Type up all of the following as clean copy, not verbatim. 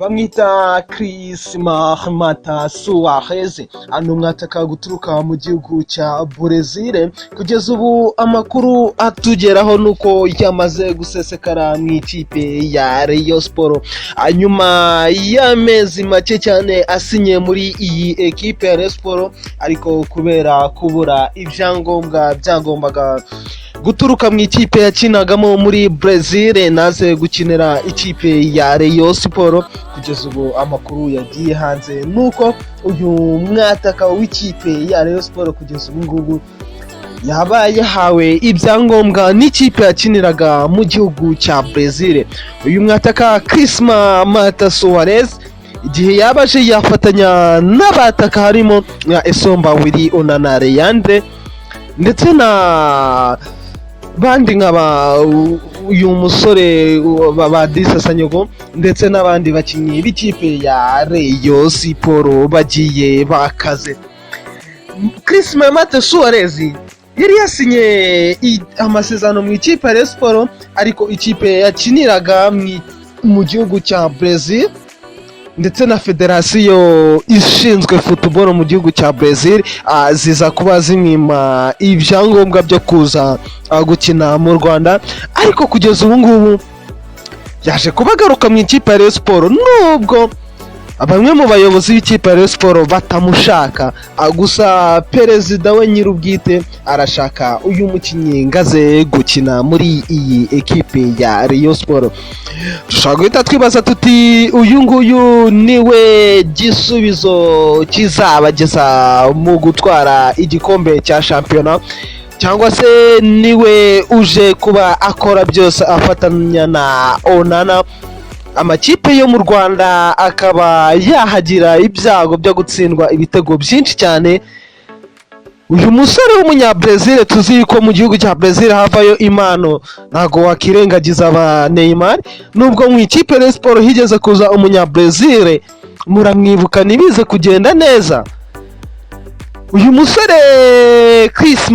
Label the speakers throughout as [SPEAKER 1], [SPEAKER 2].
[SPEAKER 1] bamwita Chris Mahmata Suarez umwataka guturuka mu gihugu cya Brazil. Kugeza ubu amakuru atugeraho nuko yamaze gusesekara mu ikipe ya Rayon Sport nyuma y'amezi make cyane asinye muri iyi ekipe ya Rayon Sport, ariko kubera kubura ibyangombwa byagombaga guturuka mu ikipe yakinagamo muri Brazil naze gukinira ikipe ya Rayon Sport. Kugeza ubu amakuru yagiye hanze nuko uyu mwataka w'ikipe ya Rayon Sport kugeza ubu ngubu yabaye yahawe ibyangombwa n'ikipe yakiniraga mu gihugu cya Brazil. Uyu mwataka Chris Mahmata Suarez igihe yabaje yafatanya n'abataka harimo nka Esomba Willy Onana Leandre ndetse na bandi nkaba uyu musore Badisa Sanyogo ndetse n'abandi bakinnyi b'ikipe ya Rayon Sport bagiye bakaze. Chris Mahmata Suarez yari yasinye amasezerano mu ikipe ya Rayon Sport, ariko ikipe yakiniraga mu gihugu cya Brazil ndetse na federasiyo ishinzwe football mu gihugu cya Brazil ziza kuba zimwima ibyangombwa byo kuza gukina mu Rwanda. Ariko kugeza ubu ngubu yaje kubagaruka mu ikipe ya Rayon Sport, nubwo bamwe mu bayobozi b'ikipe ya Rayon Sport batamushaka, gusa perezida we nyir'ubwite arashaka uyu mukinnyi ngaze gukina muri iyi ekipe ya Rayon Sport. Dushobora guhita twibaza tuti uyu nguyu niwe gisubizo kizabageza mu gutwara igikombe cya shampiyona, cyangwa se niwe uje kuba akora byose afatanya na Onana amakipe yo mu Rwanda akaba yahagira ibyago byo gutsindwa ibitego byinshi cyane. Uyu musore w'umunyabrazil tuzi ko mu gihugu cya Brazil havayo impano, ntago wakirengagiza aba Neymar, nubwo mu ikipe ya Sport higeze kuza umunyabrazil muramwibuka nibize kugenda neza. Uyu musore Chris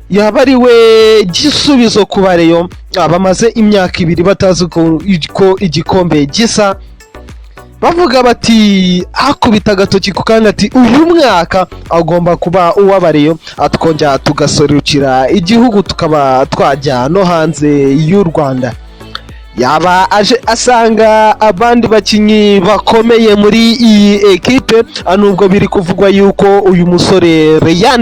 [SPEAKER 1] yaba ari we gisubizo ku Rayon, bamaze imyaka 2 batazi ko igikombe gisa, bavuga bati akubita agatoki ku kandi ati uyu mwaka agomba kuba uw'Abareyo twongera tugasorukira igihugu tukaba twajya no hanze y'u Rwanda. Yaba aje asanga abandi bakinnyi bakomeye muri iyi ekipe, nubwo biri kuvugwa yuko uyu musore Leandre